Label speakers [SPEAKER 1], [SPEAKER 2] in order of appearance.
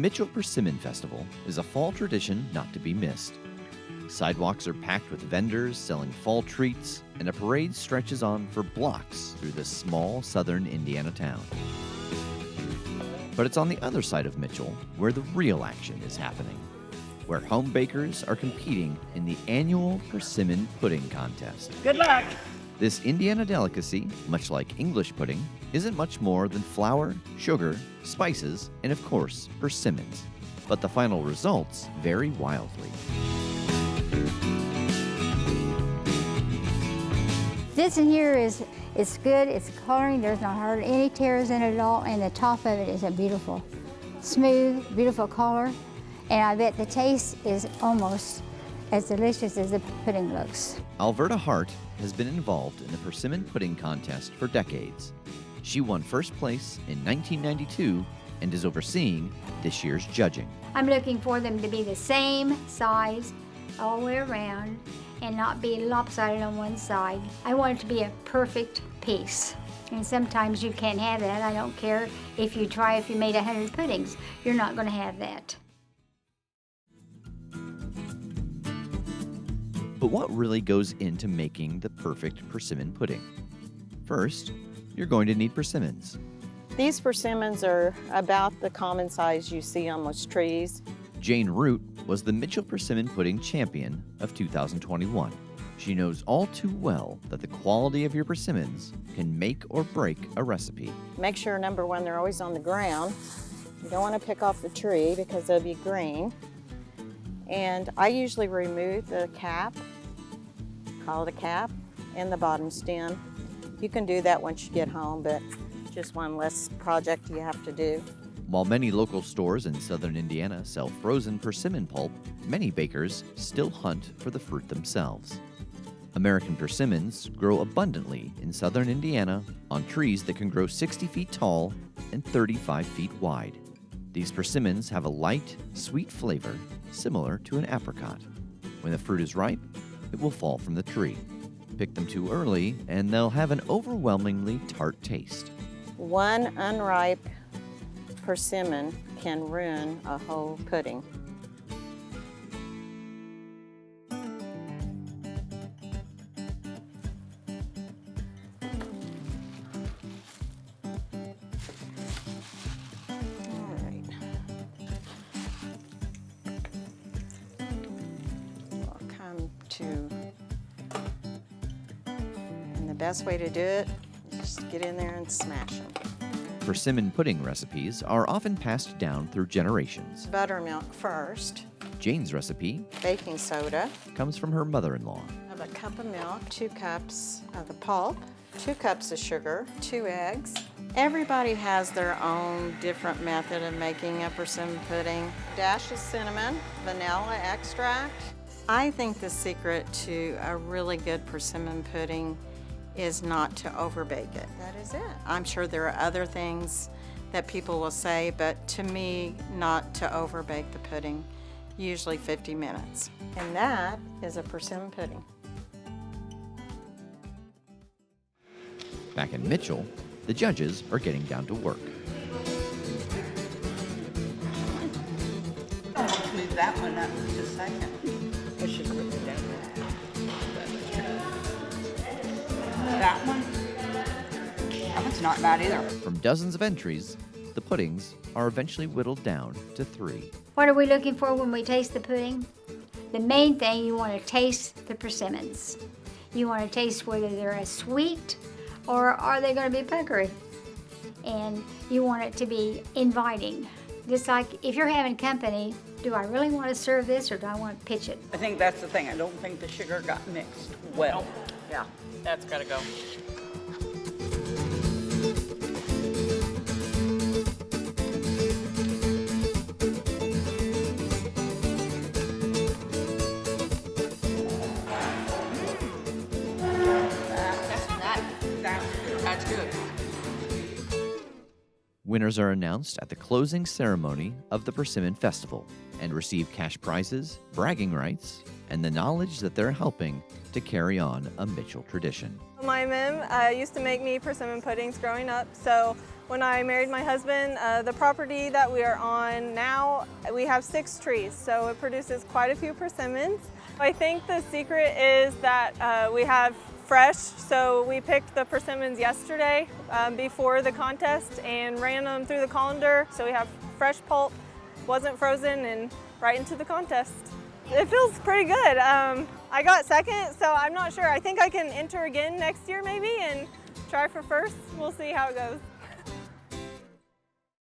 [SPEAKER 1] Mitchell Persimmon Festival is a fall tradition not to be missed. Sidewalks are packed with vendors selling fall treats, and a parade stretches on for blocks through this small southern Indiana town. But it's on the other side of Mitchell where the real action is happening, where home bakers are competing in the annual Persimmon Pudding Contest.
[SPEAKER 2] Good luck!
[SPEAKER 1] This Indiana delicacy, much like English pudding, isn't much more than flour, sugar, spices, and of course, persimmons. But the final results vary wildly.
[SPEAKER 3] This in here it's good, it's coloring, there's not hardly any tears in it at all, and the top of it is a beautiful, smooth, beautiful color. And I bet the taste is almost as delicious as the pudding looks.
[SPEAKER 1] Alberta Hart has been involved in the Persimmon Pudding Contest for decades. She won first place in 1992 and is overseeing this year's judging.
[SPEAKER 3] I'm looking for them to be the same size all the way around and not be lopsided on one side. I want it to be a perfect piece. And sometimes you can't have that. I don't care if you made 100 puddings, you're not going to have that.
[SPEAKER 1] But what really goes into making the perfect persimmon pudding? First, you're going to need persimmons.
[SPEAKER 2] These persimmons are about the common size you see on most trees.
[SPEAKER 1] Jane Root was the Mitchell Persimmon Pudding Champion of 2021. She knows all too well that the quality of your persimmons can make or break a recipe.
[SPEAKER 2] Make sure, number one, they're always on the ground. You don't want to pick off the tree because they'll be green. And I usually remove the cap, call it a cap, and the bottom stem. You can do that once you get home, but just one less project you have to do.
[SPEAKER 1] While many local stores in southern Indiana sell frozen persimmon pulp, many bakers still hunt for the fruit themselves. American persimmons grow abundantly in southern Indiana on trees that can grow 60 feet tall and 35 feet wide. These persimmons have a light, sweet flavor similar to an apricot. When the fruit is ripe, it will fall from the tree. Pick them too early, and they'll have an overwhelmingly tart taste.
[SPEAKER 2] One unripe persimmon can ruin a whole pudding. And the best way to do it is just get in there and smash them.
[SPEAKER 1] Persimmon pudding recipes are often passed down through generations.
[SPEAKER 2] Buttermilk first.
[SPEAKER 1] Jane's recipe,
[SPEAKER 2] baking soda,
[SPEAKER 1] comes from her mother-in-law.
[SPEAKER 2] I have a cup of milk, 2 cups of the pulp, 2 cups of sugar, 2 eggs. Everybody has their own different method of making a persimmon pudding. Dash of cinnamon, vanilla extract. I think the secret to a really good persimmon pudding is not to overbake it. That is it. I'm sure there are other things that people will say, but to me, not to overbake the pudding. Usually 50 minutes. And that is a persimmon pudding.
[SPEAKER 1] Back in Mitchell, the judges are getting down to work.
[SPEAKER 4] I'll move that one up just a second. I should put it down. That one? That one's not bad either.
[SPEAKER 1] From dozens of entries, the puddings are eventually whittled down to 3.
[SPEAKER 3] What are we looking for when we taste the pudding? The main thing, you want to taste the persimmons. You want to taste whether they're sweet or are they going to be puckery. And you want it to be inviting. Just like if you're having company, do I really want to serve this or do I want to pitch it?
[SPEAKER 4] I think that's the thing. I don't think the sugar got mixed well.
[SPEAKER 5] Yeah, that's gotta go. That's good.
[SPEAKER 1] Winners are announced at the closing ceremony of the Persimmon Festival and receive cash prizes, bragging rights, and the knowledge that they're helping to carry on a Mitchell tradition.
[SPEAKER 6] My mom used to make me persimmon puddings growing up, so When I married my husband, the property that we are on now, we have 6 trees, so it produces quite a few persimmons. I think the secret is that we have fresh, so we picked the persimmons yesterday before the contest and ran them through the colander, so we have fresh pulp, wasn't frozen, and right into the contest. It feels pretty good. I got second, so I'm not sure. I think I can enter again next year maybe and try for first. We'll see how it goes.